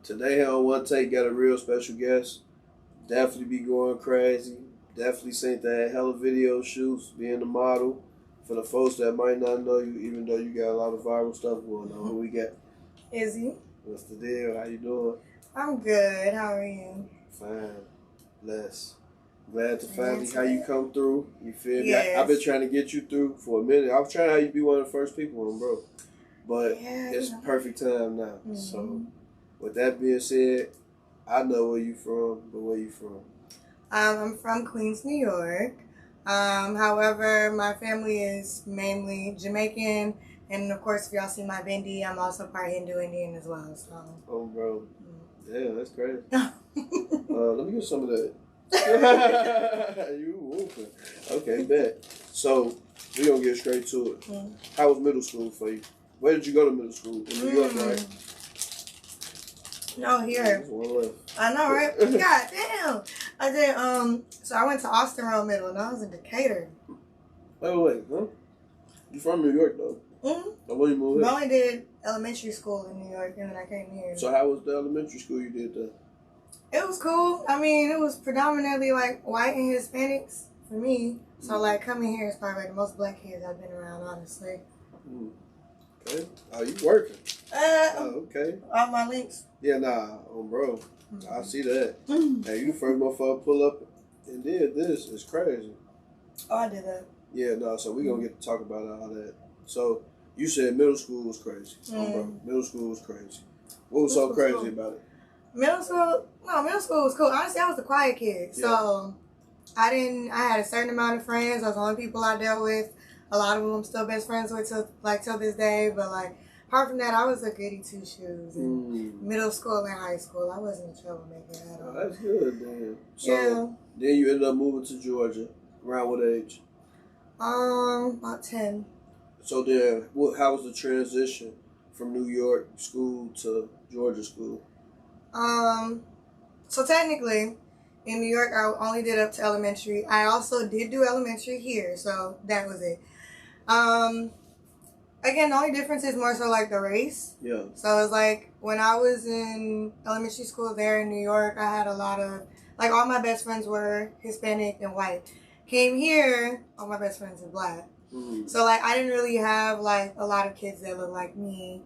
Today on One Take got a real special guest. Definitely be going crazy. Definitely seen that hella video shoots, being a model. For the folks that might not know you, even though you got a lot of viral stuff going on, who we got? Izzy. What's the deal? How you doing? I'm good. How are you? Fine. Blessed. Glad to finally how you come through. You feel me? I've been trying to get you through for a minute. I was trying to have you be one of the first people on, bro. But it's perfect time now. Mm-hmm. So, with that being said, I know where you from, but where you from? I'm from Queens, New York. However, my family is mainly Jamaican, and of course, if y'all see my bindi, I'm also part Hindu Indian as well. So. Oh, bro. Yeah, that's crazy. Let me get some of that. You whooping. Okay, bet. So, we're going to get straight to it. Mm-hmm. How was middle school for you? Where did you go to middle school? In New York, right? No, here. I know, right? God damn. I did, so I went to Austin Road Middle, and I was in Decatur. Wait, huh? You from New York, though? Mm-hmm. So when you moved here? I only did elementary school in New York, and then I came here. So how was the elementary school you did there? It was cool. I mean, it was predominantly, like, white and Hispanics for me. So, like, coming here is probably the most black kids I've been around, honestly. Okay. Oh, you working? Okay. All my links. Yeah, nah, bro. Mm-hmm. I see that. Hey, you the first motherfucker pull up and did this. It's crazy. Oh, I did that. Yeah, no, so we gonna get to talk about all that. So, you said middle school was crazy. Bro, middle school was crazy. What was so crazy about it? Middle school was cool. Honestly, I was the quiet kid. So, I had a certain amount of friends. Those were the only people I dealt with. A lot of them I'm still best friends with till this day. But, like, apart from that, I was a goody two-shoes in middle school and high school. I wasn't a troublemaker at all. Oh, that's good, man. So, then you ended up moving to Georgia. Around what age? About 10. So then, how was the transition from New York school to Georgia school? So technically, in New York, I only did up to elementary. I also did do elementary here, so that was it. Again, the only difference is more so like the race. Yeah. So it's like when I was in elementary school there in New York, I had a lot of, like, all my best friends were Hispanic and white. Came here, all my best friends are black. Mm-hmm. So, like, I didn't really have, like, a lot of kids that looked like me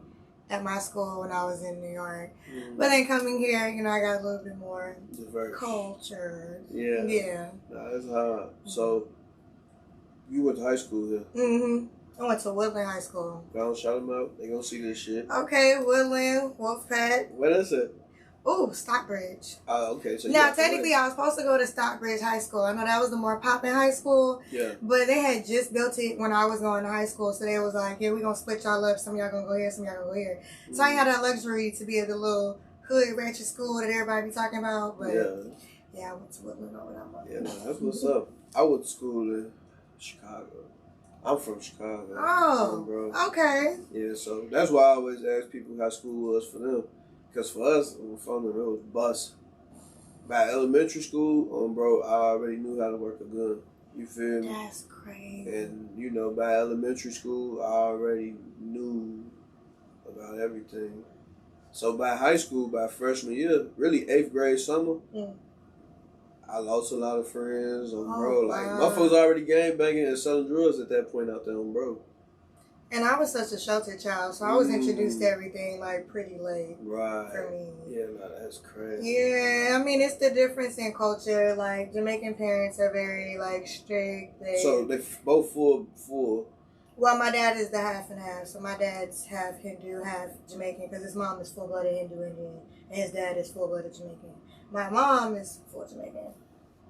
at my school when I was in New York. Mm-hmm. But then coming here, you know, I got a little bit more diverse culture. Yeah. Yeah. Nah, that's hard. Mm-hmm. So, you went to high school here? Mm-hmm. I went to Woodland High School. Go on, shout them out. They gonna see this shit. Okay, Woodland, Wolfpack. What is it? Ooh, Stockbridge. Oh, okay. So now, technically, I was supposed to go to Stockbridge High School. I know that was the more poppin' high school. Yeah. But they had just built it when I was going to high school. So they was like, yeah, we're going to split y'all up. Some of y'all going to go here, some of y'all going to go here. Mm-hmm. So I had that luxury to be at the little hood ratchet school that everybody be talking about. But yeah, I went to Woodland over that. Yeah, no, that's what's up. I went to school in Chicago. I'm from Chicago. Oh, bro. Okay. Yeah, so that's why I always ask people how school was for them. Because for us, it was bus. By elementary school, bro, I already knew how to work a gun. You feel me? That's crazy. And, you know, by elementary school, I already knew about everything. So by high school, by freshman year, really 8th grade summer, I lost a lot of friends, bro. Like, motherfuckers already gang banging and selling drugs at that point out there, bro. And I was such a sheltered child, so I was introduced to everything, like, pretty late. Right. For me. Yeah, no, that's crazy. Yeah, I mean, it's the difference in culture. Like, Jamaican parents are very, like, strict. So they both full. Well, my dad is the half and half. So my dad's half Hindu, half Jamaican, because his mom is full-blooded Hindu Indian, and his dad is full-blooded Jamaican. My mom is full Jamaican.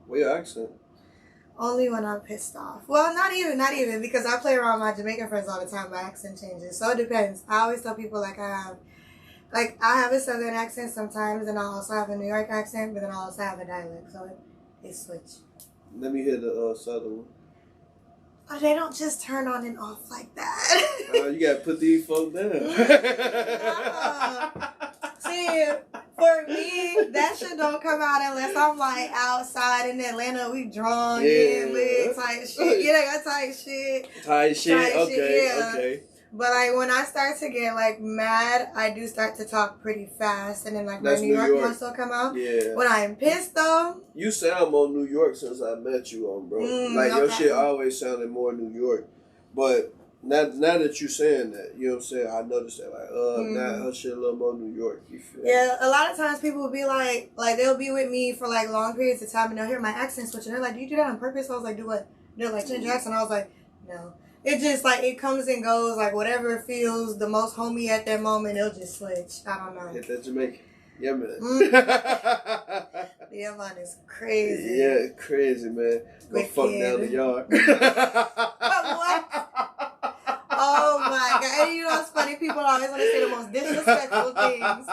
What your accent? Only when I'm pissed off. Well, not even, because I play around my Jamaican friends all the time. My accent changes, so it depends. I always tell people, like, I have a Southern accent sometimes, and I also have a New York accent, but then I also have a dialect, so it switch. Let me hear the Southern one. Oh, they don't just turn on and off like that. You gotta put these folks down. See, for me, that shit don't come out unless I'm, like, outside in Atlanta. We drunk, lit, type shit. Yeah, that type shit. Okay. But like when I start to get like mad, I do start to talk pretty fast, and then like That's my New York muscle come out. Yeah. When I'm pissed though, you sound more New York since I met you on, bro. Like your shit always sounded more New York, but now that you saying that, you know what I'm saying, I noticed that now her shit a little more New York. You feel? Yeah, a lot of times people will be like they'll be with me for like long periods of time, and they'll hear my accent switch, and they're like, "Do you do that on purpose?" I was like, "Do what?" They're like, "Change your accent." I was like, "No." It just like it comes and goes, like whatever feels the most homey at that moment, it'll just switch. I don't know. Hit that Jamaican. Yeah, man. Yeah, man, it's crazy. Yeah, it's crazy, man. Go fuck down the yard. What? Oh my god. And you know what's funny? People always want to say the most disrespectful things.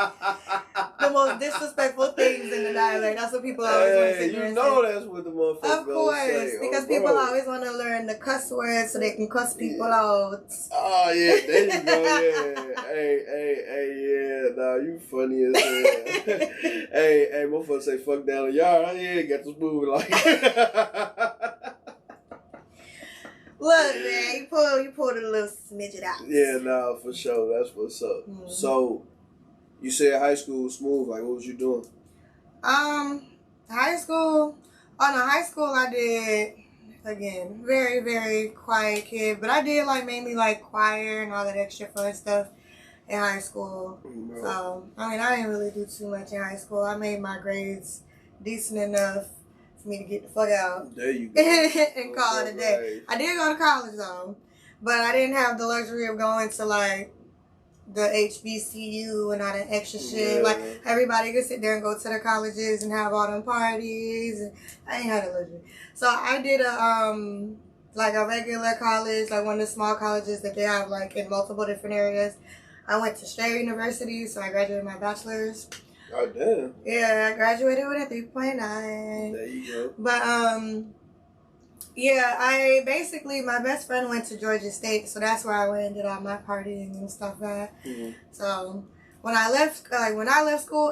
The most disrespectful things in the dialect. That's what people always want to say. You know that's what the motherfuckers Of course. say. Because people always want to learn the cuss words so they can cuss people out. Oh yeah, there you go, yeah. Hey, yeah, nah, you funny as hell. hey, motherfucker say fuck down the yard. Oh yeah, got this moving like Look, man, you pulled a little smidget out. Yeah, nah, for sure. That's what's up. Mm-hmm. So, you said high school was smooth. Like, what was you doing? High school. Oh no, high school I did again very very quiet kid, but I did like mainly like choir and all that extra fun stuff in high school. Mm-hmm. So I mean, I didn't really do too much in high school. I made my grades decent enough for me to get the fuck out. There you go. And call it a day. I did go to college though, but I didn't have the luxury of going to like the HBCU and all that extra shit. Yeah. Like everybody could sit there and go to the colleges and have all them parties. And I ain't had a luxury. So I did like a regular college, like one of the small colleges that they have like in multiple different areas. I went to State University, so I graduated my bachelor's. Oh, damn. Yeah, I graduated with a 3.9. There you go. But, yeah, my best friend went to Georgia State, so that's where I ended all my partying and stuff at. Mm-hmm. So, when I left school,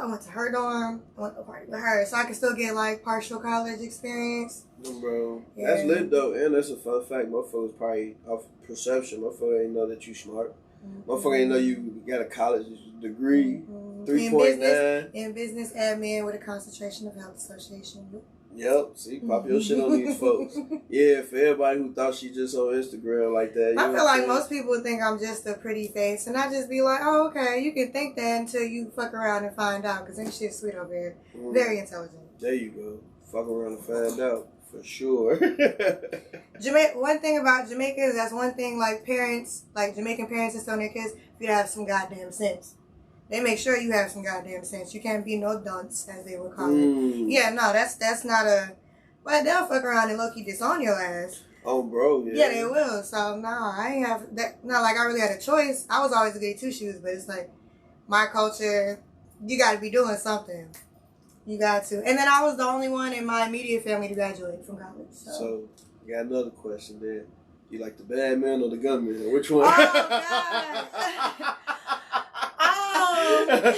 I went to her dorm. I went to party with her, so I could still get, like, partial college experience. Bro, yeah. That's lit, though, and that's a fun fact. Motherfuckers probably, off perception, motherfucker ain't know that you smart. Mm-hmm. Motherfucker ain't know you got a college degree. Mm-hmm. 3.9 in business admin with a concentration of health association. Yep. See, pop your shit on these folks. Yeah, for everybody who thought she just on Instagram like that. I feel like most people think I'm just a pretty face, and I just be like, oh, okay, you can think that until you fuck around and find out, because ain't shit sweet over here. Very intelligent. There you go. Fuck around and find out. For sure. One thing about Jamaicans, that's one thing, like parents, like Jamaican parents that tell their kids, you have some goddamn sense. They make sure you have some goddamn sense. You can't be no dunce, as they would call it. Yeah, no, that's not a... But they'll fuck around and low-key disown your ass. Oh, bro, yeah. Yeah, they will. So, no, I ain't have... that. Not like I really had a choice. I was always a goody two-shoes, but it's like, my culture, you got to be doing something. You got to. And then I was the only one in my immediate family to graduate from college. So you got another question there. You like the bad man or the gunman? Which one? Oh, God.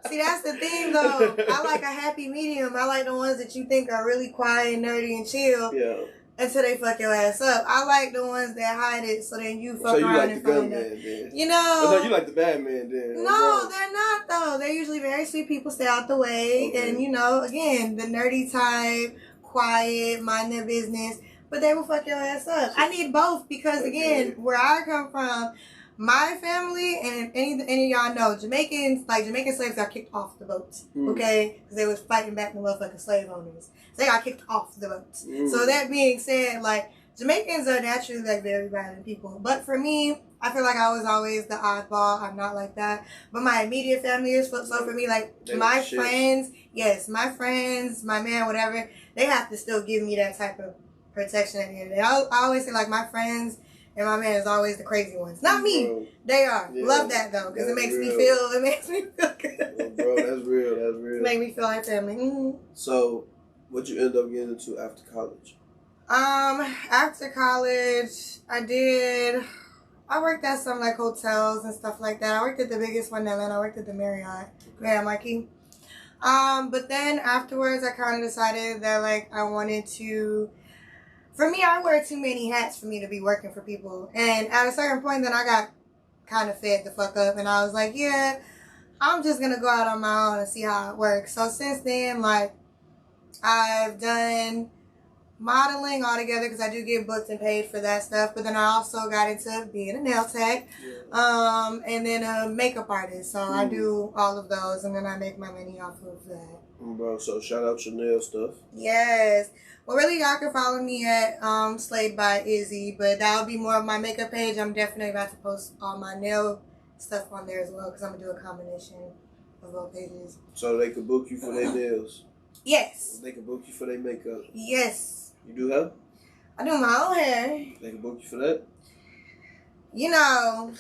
See, that's the thing, though. I like a happy medium. I like the ones that you think are really quiet, nerdy, and chill. Yeah. Until they fuck your ass up. I like the ones that hide it, so then you fuck around and find out. You know. No, you like the bad man then. No, they're not though. They're usually very sweet people, stay out the way, and you know, again, the nerdy type, quiet, mind their business, but they will fuck your ass up. I need both because again, where I come from, my family and any of y'all know, Jamaican slaves got kicked off the boats, okay? Because they was fighting back the motherfucking slave owners. So they got kicked off the boats. So that being said, like, Jamaicans are naturally, like, very violent people. But for me, I feel like I was always the oddball. I'm not like that. But my immediate family is, so for me, like, my friends, my man, whatever, they have to still give me that type of protection at the end of the day. I always say, like, my friends and my man is always the crazy ones. Not me. Bro. They are. Yeah, love that, though, because it makes me feel good. Bro, that's real. Make me feel like family. Mm-hmm. So, what'd you end up getting into after college? After college, I worked at some, like, hotels and stuff like that. I worked at the biggest one in Atlanta. I worked at the Marriott Marquis. But then afterwards, I kind of decided that, like, I wanted to for me, I wear too many hats for me to be working for people. And at a certain point, then I got kind of fed the fuck up. And I was like, yeah, I'm just going to go out on my own and see how it works. So since then, like, I've done modeling altogether because I do get booked and paid for that stuff. But then I also got into being a nail tech, and then a makeup artist. So I do all of those, and then I make my money off of that. Bro, so shout out your nail stuff. Yes. Well, really, y'all can follow me at Slayed by Izzy, but that'll be more of my makeup page. I'm definitely about to post all my nail stuff on there as well because I'm going to do a combination of both pages. So they could book you for their nails? Yes. They could book you for their makeup? Yes. You do hair? I do my own hair. They can book you for that? You know,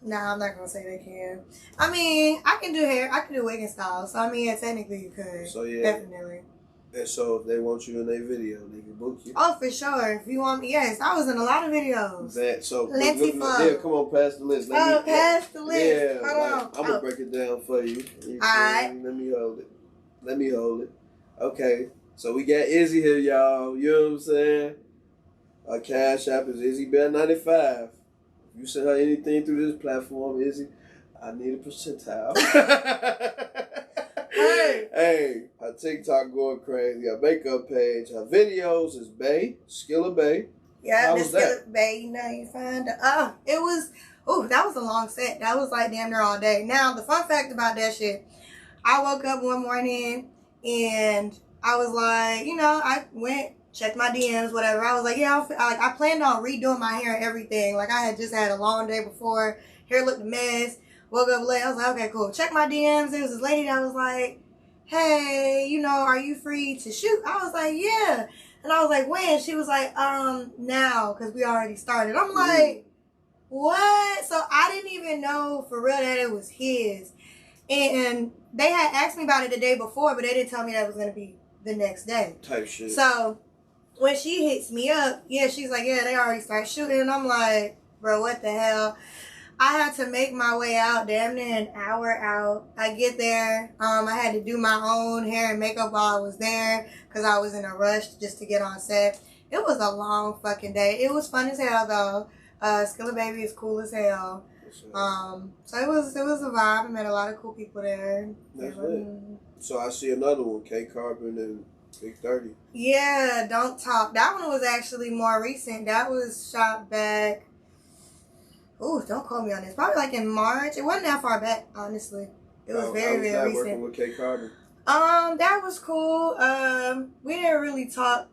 nah, I'm not going to say they can. I mean, I can do hair. I can do wig and style. So, I mean, yeah, technically you could. So, yeah. Definitely. And so if they want you in their video, they can book you. Oh, for sure. If you want me, yes. I was in a lot of videos. Yeah, come on, pass the list. Pass the list. Yeah, Hold on. I'm going to break it down for you. Alright. Let me hold it. Okay. So we got Izzy here, y'all. You know what I'm saying? Our cash app is IzzyBear95. If you send her anything through this platform, Izzy, I need a percentile. Hey, her TikTok going crazy. Her makeup page, her videos is Bay, Skilla Bay. Yeah, how was that? Bay, you know, you find that was a long set. That was like damn near all day. Now, the fun fact about that shit, I woke up one morning and I was like, you know, I went, checked my DMs, whatever. I was like, yeah, I planned on redoing my hair and everything. Like, I had just had a long day before. Hair looked a mess. Woke up late. I was like, okay, cool. Check my DMs. There was this lady that was like, hey, you know, are you free to shoot? I was like, yeah. And I was like, when? She was like, now, because we already started. I'm like, what? So I didn't even know for real that it was his. And they had asked me about it the day before, but they didn't tell me that it was going to be the next day. Type shit. So when she hits me up, yeah, she's like, yeah, they already started shooting. And I'm like, bro, what the hell? I had to make my way out, damn near an hour out. I get there. I had to do my own hair and makeup while I was there because I was in a rush just to get on set. It was a long fucking day. It was fun as hell, though. Skilla Baby is cool as hell. So it was a vibe. I met a lot of cool people there. That's it. So I see another one, K Carbon and Big 30. Yeah, Don't Talk. That one was actually more recent. That was shot back. Ooh, don't quote me on this. Probably like in March. It wasn't that far back, honestly. It was very recent. Working with K Carbon? That was cool. We didn't really talk.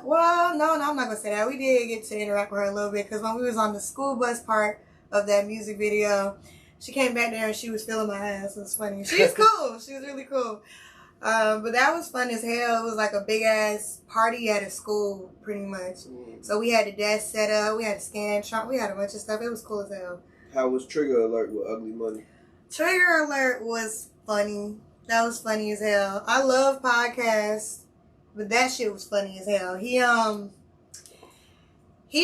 Well, no, I'm not gonna say that. We did get to interact with her a little bit because when we was on the school bus part of that music video, she came back there and she was feeling my ass. It was funny. She's cool. She was really cool. But that was fun as hell. It was like a big ass party at a school, pretty much. So we had the desk set up. We had a scan trunk. We had a bunch of stuff. It was cool as hell. How was Trigger Alert with Ugly Money? Trigger Alert was funny. That was funny as hell. I love podcasts, but that shit was funny as hell. He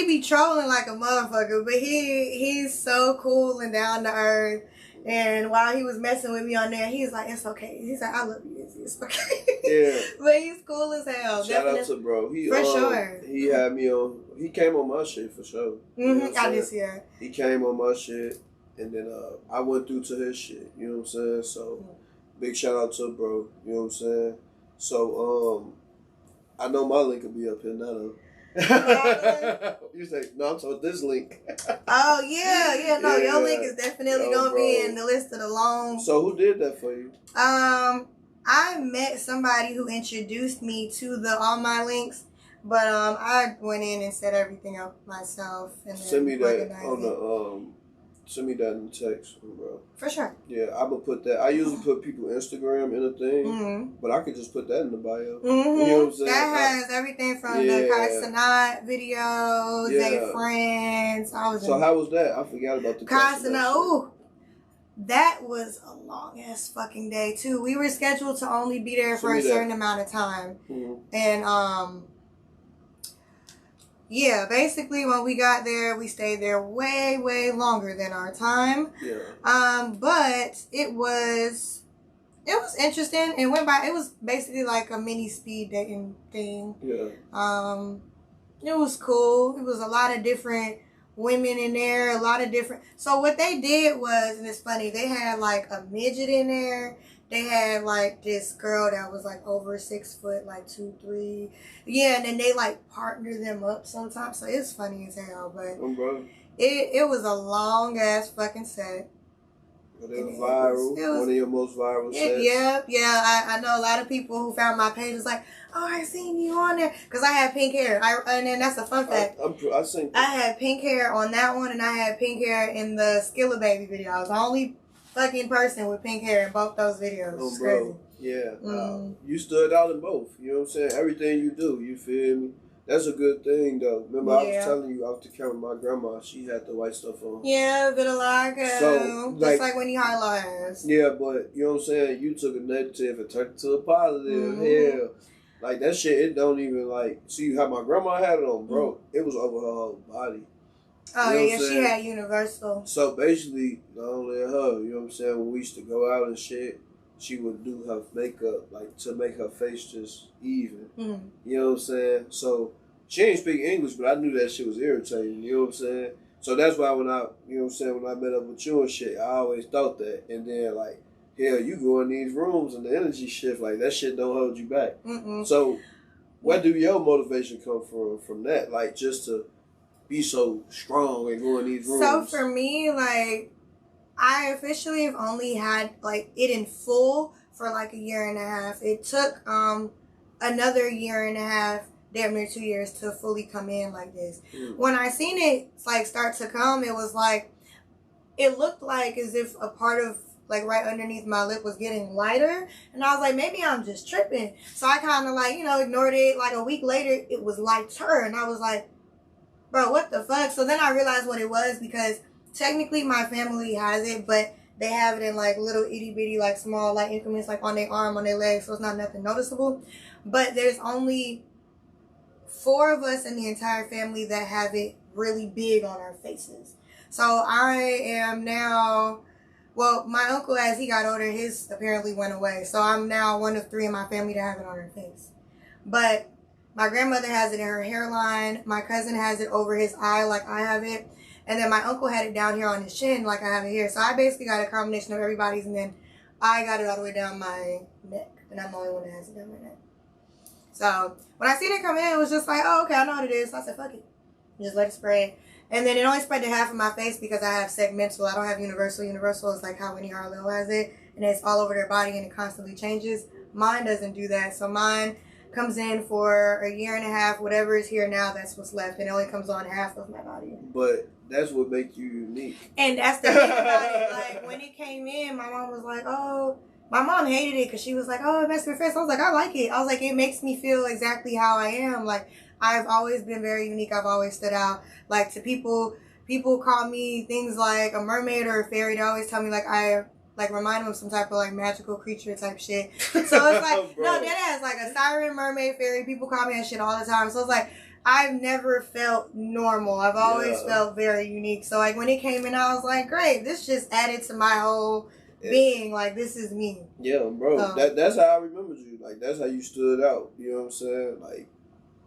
be trolling like a motherfucker, but he's so cool and down to earth. And while he was messing with me on there, he's like, it's okay. He's like, I love you, Izzy. It's okay. Yeah. But he's cool as hell. Shout out to bro. For sure. He had me on. He came on my shit for sure. You know I did see that. He came on my shit, and then I went through to his shit. You know what I'm saying? So, big shout out to bro. You know what I'm saying? So, I know my link will be up here now. You say no? I'm talking this link. Oh yeah, no, your link is definitely gonna be in the list of the long. So who did that for you? I met somebody who introduced me to all my links, but I went in and set everything up myself and then send me that on the send me that in the text, bro. For sure. Yeah, I'm gonna put that. I usually put people Instagram in a thing, but I could just put that in the bio. You know what I'm saying? That has everything from the Kai Cenat videos, they friends. So how was that? I forgot about the Kai Cenat. Ooh, that was a long ass fucking day too. We were scheduled to only be there for a certain amount of time, and yeah, basically when we got there, we stayed there way, way longer than our time. Yeah. But it was interesting. It went by. It was basically like a mini speed dating thing. Yeah. It was cool. It was a lot of different women in there, a lot of different. So what they did was, and it's funny, they had like a midget in there. They had like this girl that was like over 6 foot, like 2, 3. Yeah, and then they like partner them up sometimes. So it's funny as hell, but it was a long ass fucking set. But it was viral. It was one of your most viral sets. Yeah. I know a lot of people who found my page was like, "Oh, I seen you on there," because I had pink hair. And then that's a fun fact. I had pink hair on that one, and I had pink hair in the Skilla Baby video. I was the only fucking person with pink hair in both those videos. Oh, bro. Yeah. You stood out in both. You know what I'm saying? Everything you do, you feel me? That's a good thing, though. Remember, I was telling you off the camera, my grandma, she had the white stuff on. Yeah, vitiligo. So, just like when you highlight. Yeah, but you know what I'm saying? You took a negative and turned it to a positive. Hell. Like, that shit, it don't even, like, see how my grandma had it on, bro. It was over her whole body. Oh, you know she had universal. So, basically, not only her, you know what I'm saying, when we used to go out and shit, she would do her makeup, like, to make her face just even. You know what I'm saying? So, she ain't speak English, but I knew that shit was irritating. You know what I'm saying? So, that's why when I, you know what I'm saying, when I met up with you and shit, I always thought that. And then, like, hell, you go in these rooms and the energy shift, like, that shit don't hold you back. So, where do your motivation come from that? Like, just to be so strong and go in these rooms? So, for me, like, I officially have only had, like, it in full for, like, 1.5 years. It took another 1.5 years, damn near 2 years, to fully come in like this. When I seen it, like, start to come, it was like, it looked like as if a part of, like, right underneath my lip was getting lighter. And I was like, maybe I'm just tripping. So I kind of, like, you know, ignored it. Like, a week later, it was lighter. And I was like, bro, what the fuck? So then I realized what it was, because technically my family has it, but they have it in, like, little itty bitty, like, small, like, increments, like, on their arm, on their leg. So it's not nothing noticeable. But there's only 4 of us in the entire family that have it really big on our faces. So I am now, well, my uncle, as he got older, his apparently went away. So I'm now one of 3 in my family to have it on her face. But my grandmother has it in her hairline. My cousin has it over his eye like I have it. And then my uncle had it down here on his chin like I have it here. So I basically got a combination of everybody's, and then I got it all the way down my neck. And I'm the only one that has it down my neck. So when I seen it come in, it was just like, oh, okay, I know what it is. So I said, fuck it. Just let it spread. And then it only spread to half of my face because I have segmental. I don't have universal. Universal is like how Winnie Harlow has it. And it's all over their body and it constantly changes. Mine doesn't do that. So mine comes in for 1.5 years. Whatever is here now, that's what's left. And it only comes on half of my body. But that's what makes you unique. And that's the thing about it. Like, when it came in, my mom was like, oh. My mom hated it because she was like, oh, it messes with your face. I was like, I like it. I was like, it makes me feel exactly how I am. Like, I've always been very unique. I've always stood out. Like, to people call me things like a mermaid or a fairy. They always tell me, like, I, like, remind them of some type of, like, magical creature type shit. So it's like, no, that has, like, a siren, mermaid, fairy. People call me that shit all the time. So it's like, I've never felt normal. I've always felt very unique. So, like, when it came in, I was like, great. This just added to my whole being. Like, this is me. Yeah, bro. That's how I remembered you. Like, that's how you stood out. You know what I'm saying? Like,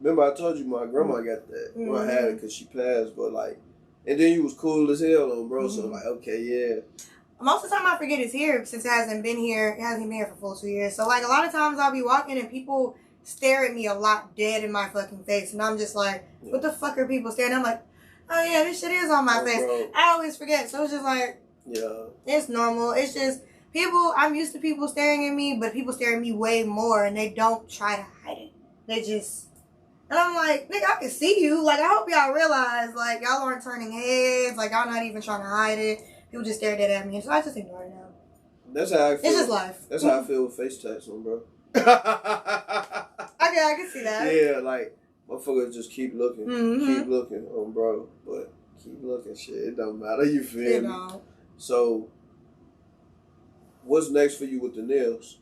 remember I told you my grandma got that. Well, I had it because she passed, but, like, and then you was cool as hell on, bro. So, like, okay, yeah. Most of the time I forget it's here since it hasn't been here. It hasn't been here for full 2 years. So, like, a lot of times I'll be walking and people stare at me a lot dead in my fucking face. And I'm just like, what the fuck are people staring? I'm like, oh, yeah, this shit is on my face. Bro. I always forget. So, it's just like, it's normal. It's just people, I'm used to people staring at me, but people stare at me way more and they don't try to hide it. They just, and I'm like, nigga, I can see you. Like, I hope y'all realize, like, y'all aren't turning heads. Like, y'all not even trying to hide it. People just stare dead at me. So I just ignore it now. That's how I feel. It's just life. That's how I feel with face tats on, bro. Okay, I can see that. Yeah, like, motherfuckers just keep looking. Keep looking on, bro. But keep looking, shit. It don't matter. You feel me? Don't. So, what's next for you with the nails?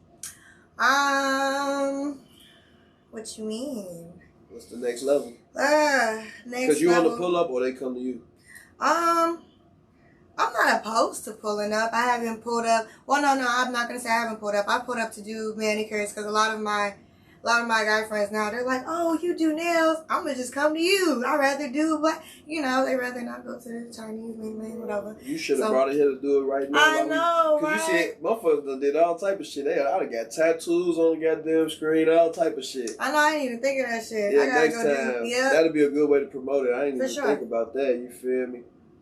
What you mean? What's the next level? Next Because you on the pull up or they come to you? I'm not opposed to pulling up. I haven't pulled up. Well, no, I'm not going to say I haven't pulled up. I pulled up to do manicures because a lot of my a lot of my guy friends now, they're like, oh, you do nails? I'm going to just come to you. I'd rather do black. You know, they'd rather not go to the Chinese, whatever. You should have brought it here to do it right now. I know, right? Because you see, motherfuckers done did all type of shit. I'd have got tattoos on the goddamn screen, all type of shit. I know, I didn't even think of that shit. Yeah, next time. That'd be a good way to promote it. I didn't even think about that, you feel me?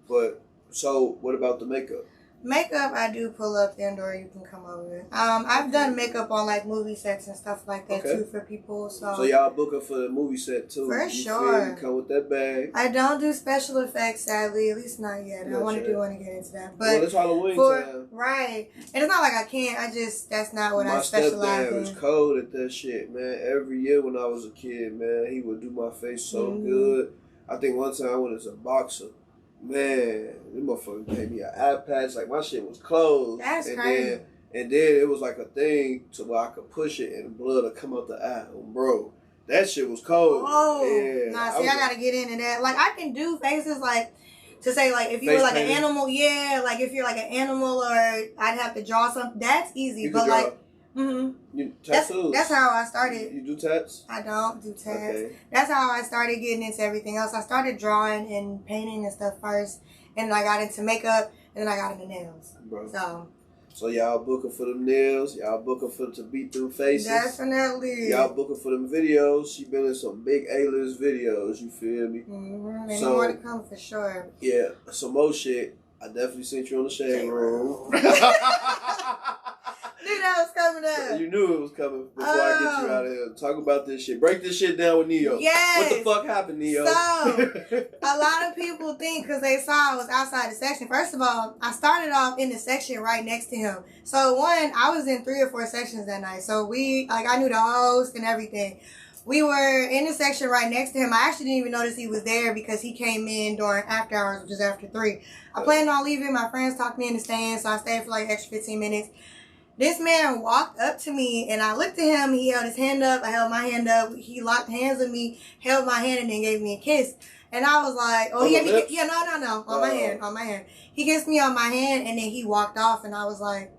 But, so, what about the makeup? Makeup, I do pull up indoor. You can come over. I've done makeup on like movie sets and stuff like that too for people. So y'all book up for the movie set too. For sure. Come with that bag. I don't do special effects, sadly. At least not yet. I want to get into that. But well, it's Halloween time. Right. And it's not like I can't. That's not what I specialize in. My stepdad was cold at that shit, man. Every year when I was a kid, man, he would do my face so good. I think one time I went as a boxer. Man, this motherfucker gave me an eye patch. Like, my shit was closed. That's crazy. And then it was like a thing to where I could push it and blood would come out the eye. Bro, that shit was cold. Oh. Yeah. Nah, see, I gotta get into that. Like, I can do faces like, to say, like, if you were like an animal, like, if you're like an animal or I'd have to draw something, that's easy. But, like, you tattoos. That's how I started. You do tats? I don't do tats. Okay. That's how I started getting into everything else. I started drawing and painting and stuff first, and then I got into makeup, and then I got into nails. Bro. So y'all booking for them nails. Y'all booking for to beat them faces. Definitely. Y'all booking for them videos. She been in some big A-list videos. You feel me? And more to come for sure. Yeah. Some more shit. I definitely sent you on the shade room. Knew that was coming up. You knew it was coming before I get you out of here. Talk about this shit. Break this shit down with Neo. Yes. What the fuck happened, Neo? So, a lot of people think because they saw I was outside the section. First of all, I started off in the section right next to him. So, I was in 3 or 4 sections that night. So, I knew the host and everything. We were in the section right next to him. I actually didn't even notice he was there because he came in during after hours, which is after 3. I planned on leaving. My friends talked me into staying, so I stayed for like extra 15 minutes. This man walked up to me, and I looked at him. He held his hand up. I held my hand up. He locked hands with me, held my hand, and then gave me a kiss. And I was like, oh, he had me, no, on my hand. He kissed me on my hand, and then he walked off, and I was like,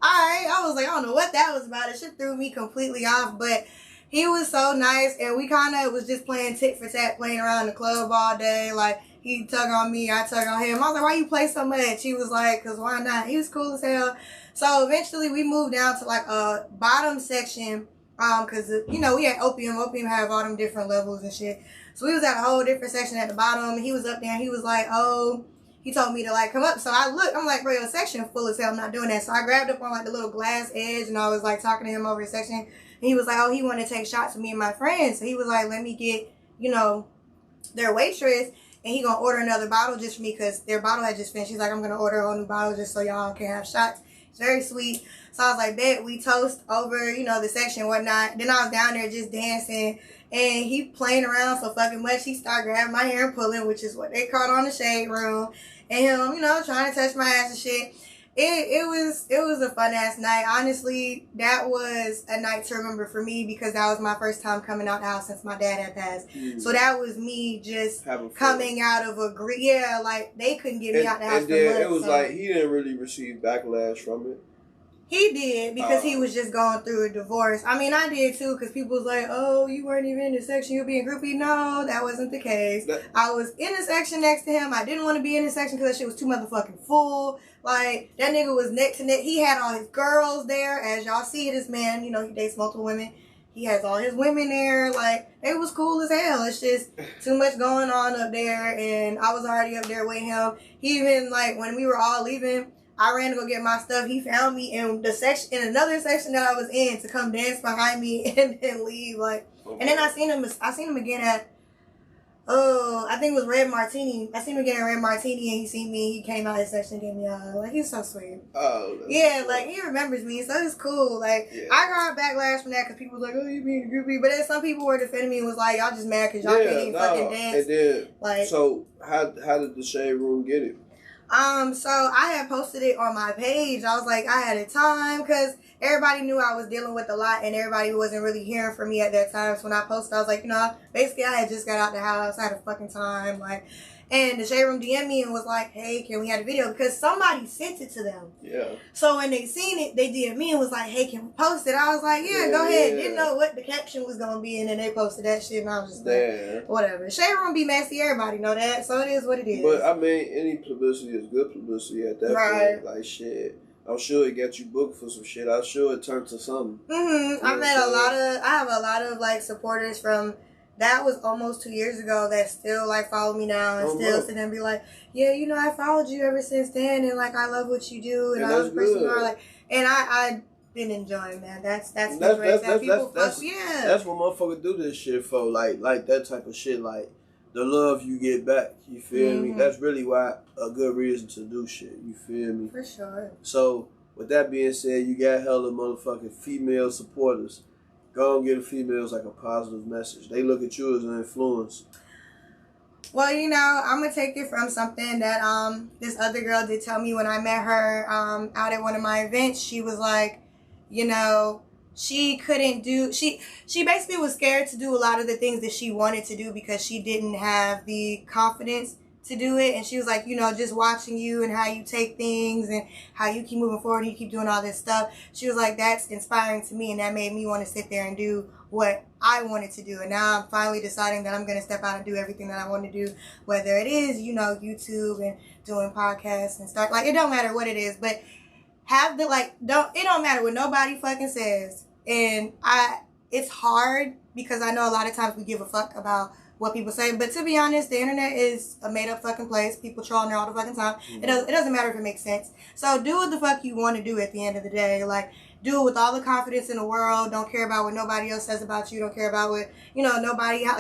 all right. I was like, I don't know what that was about. It shit threw me completely off, but he was so nice, and we kind of was just playing tit for tat, playing around the club all day. Like, he tugged on me, I tugged on him. I was like, why you play so much? He was like, because why not? He was cool as hell. So eventually we moved down to like a bottom section, because, we had Opium. Opium have all them different levels and shit. So we was at a whole different section at the bottom. He was up there, and he was like, oh, he told me to like come up. So I looked, I'm like, bro, your section full as hell. I'm not doing that. So I grabbed up on like the little glass edge, and I was like talking to him over the section. And he was like, oh, he wanted to take shots with me and my friends. So he was like, let me get, their waitress, and he gonna order another bottle just for me because their bottle had just finished. He's like, I'm gonna order a whole new bottle just so y'all can have shots. It's very sweet. So I was like, bet, we toast over, the section and whatnot. Then I was down there just dancing, and he playing around so fucking much. He started grabbing my hair and pulling, which is what they called on the shade room. And him, trying to touch my ass and shit. It was a fun ass night. Honestly, that was a night to remember for me because that was my first time coming out the house since my dad had passed. So that was me just coming out of a like they couldn't get me out the house. And then it was like he didn't really receive backlash from it. He did because he was just going through a divorce. I mean, I did too because people was like, oh, you weren't even in the section, you're being groupie. No, that wasn't the case. I was in the section next to him. I didn't want to be in the section because that shit was too motherfucking full. Like, that nigga was neck to neck. He had all his girls there. As y'all see, this man, he dates multiple women. He has all his women there. Like, it was cool as hell. It's just too much going on up there. And I was already up there with him. He even, like, when we were all leaving, I ran to go get my stuff. He found me in another section that I was in to come dance behind me and then leave. Like, and then I seen him again at, I think it was Red Martini. I seen him again at Red Martini, and he seen me. He came out his section and gave me a hug. Like, he's so sweet. Oh. Yeah, like, he remembers me, so it's cool. Like, I got backlash from that because people was like, oh, you being a groupie. But then some people were defending me and was like, y'all just mad because y'all can't even fucking dance. And then, like, so how did the shade room get it? So I had posted it on my page. I was like, I had a time because everybody knew I was dealing with a lot and everybody wasn't really hearing from me at that time. So when I posted, I was like, basically I had just got out the house. I had a fucking time. Like, And the Shade Room DM'd me and was like, hey, can we have a video? Because somebody sent it to them. Yeah. So when they seen it, they DM'd me and was like, hey, can we post it? I was like, yeah, go ahead. Didn't know what the caption was going to be. And then they posted that shit. And I was just like, whatever. Shade Room be messy. Everybody know that. So it is what it is. But, I mean, any publicity is good publicity at that point. Like, shit. I'm sure it got you booked for some shit. I'm sure it turned to something. Mm-hmm. I have a lot of, like, supporters from... That was almost 2 years ago that still, like, follow me now and still sit there and be like, yeah, you know, I followed you ever since then and, like, I love what you do and I love the person you are. Like, and I been enjoying that. That's what motherfuckers do this shit for. Like that type of shit. Like, the love you get back. You feel me? That's really why a good reason to do shit. You feel me? For sure. So, with that being said, you got hella motherfucking female supporters. Go and give the females like a positive message. They look at you as an influence. Well, you know, I'm gonna take it from something that this other girl did tell me when I met her out at one of my events. She was like, you know, she couldn't do she basically was scared to do a lot of the things that she wanted to do because she didn't have the confidence to do it. And she was like, you know, just watching you and how you take things and how you keep moving forward and you keep doing all this stuff. She was like, that's inspiring to me, and that made me want to sit there and do what I wanted to do. And now I'm finally deciding that I'm going to step out and do everything that I want to do, whether it is, you know, YouTube and doing podcasts and stuff. Like, it don't matter what it is, but have the, like, it don't matter what nobody fucking says. And it's hard because I know a lot of times we give a fuck about what people say, but to be honest, the internet is a made-up fucking place. People trolling there all the fucking time. It doesn't matter if it makes sense. So do what the fuck you want to do at the end of the day. Like, do it with all the confidence in the world. Don't care about what nobody else says about you. Don't care about what, you know,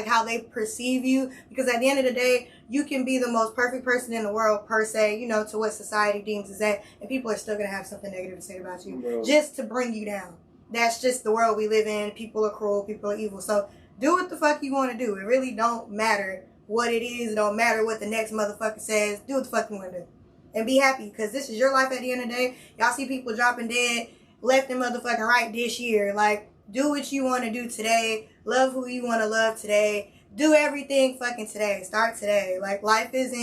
how they perceive you. Because at the end of the day, you can be the most perfect person in the world, per se, you know, to what society deems as that, and people are still going to have something negative to say about you, just to bring you down. That's just the world we live in. People are cruel. People are evil. So do what the fuck you want to do. It really don't matter what it is. It don't matter what the next motherfucker says. Do what the fuck you want to do. And be happy, because this is your life at the end of the day. Y'all see people dropping dead left and motherfucking right this year. Like, do what you want to do today. Love who you want to love today. Do everything fucking today. Start today. Like, life is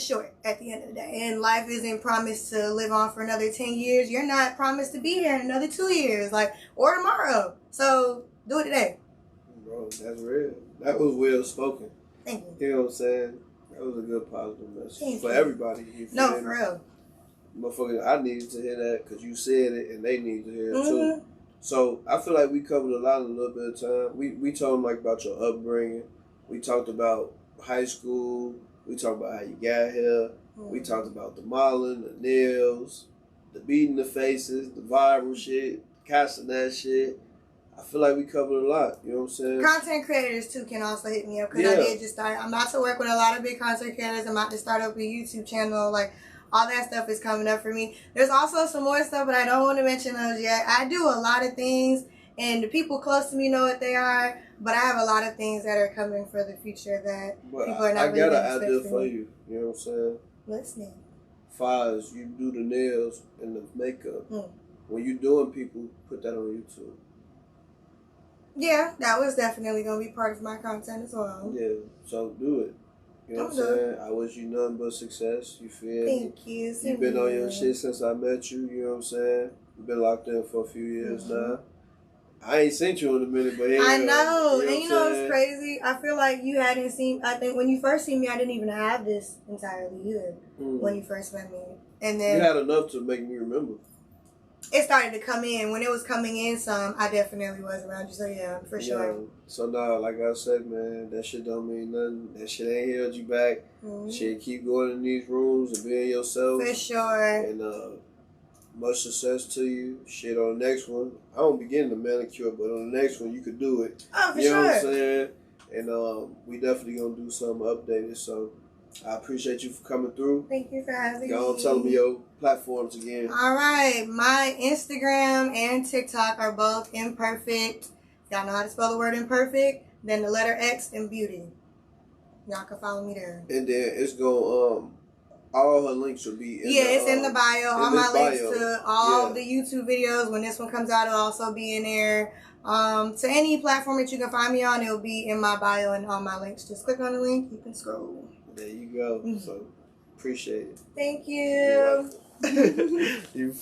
short at the end of the day. And life isn't promised to live on for another 10 years. You're not promised to be here in another 2 years. Like, or tomorrow. So, do it today. Bro, that's real. That was well spoken. Thank you. You know what I'm saying? That was a good positive message for everybody. No, for real. Motherfucker, I needed to hear that because you said it and they needed to hear it too. So, I feel like we covered a lot in a little bit of time. We told them like about your upbringing. We talked about high school. We talked about how you got here. We talked about the modeling, the nails, the beating the faces, the viral shit, casting that shit. I feel like we covered a lot. You know what I'm saying? Content creators, too, can also hit me up. Because I did just start. I'm about to work with a lot of big content creators. I'm about to start up a YouTube channel. Like, all that stuff is coming up for me. There's also some more stuff, but I don't want to mention those yet. I do a lot of things, and the people close to me know what they are. But I have a lot of things that are coming for the future that people are not really expecting. I got an idea for you. You know what I'm saying? Listening. Fires, you do the nails and the makeup. When you doing people, put that on YouTube. Yeah, that was definitely going to be part of my content as well. Yeah, so do it. You know what I'm saying? I wish you nothing but success. You feel me? Thank you. You've been on your shit since I met you. You know what I'm saying? You've been locked in for a few years now. I ain't seen you in a minute, but I know. And you know what's crazy? I feel like you hadn't seen, I think when you first seen me, I didn't even have this entirely either when you first met me. And then you had enough to make me remember. It started to come in. When it was coming in some, I definitely was around you. So yeah, for sure. So now, like I said, man, that shit don't mean nothing. That shit ain't held you back. Shit, keep going in these rooms and being yourself. For sure. And much success to you. Shit, on the next one, I don't be getting the manicure, but on the next one, you could do it. Oh, for sure. You know what I'm saying? And we definitely gonna do something updated. So I appreciate you for coming through. Thank you for having me. Go on, tell me your platforms again. All right. My Instagram and TikTok are both imperfect. Y'all know how to spell the word imperfect. Then the letter X and beauty. Y'all can follow me there. And then it's going all her links will be in it's in the bio. All my links to all the YouTube videos. When this one comes out, it'll also be in there. To any platform that you can find me on, it'll be in my bio and all my links. Just click on the link. You can scroll. There you go. So, appreciate it. Thank you. You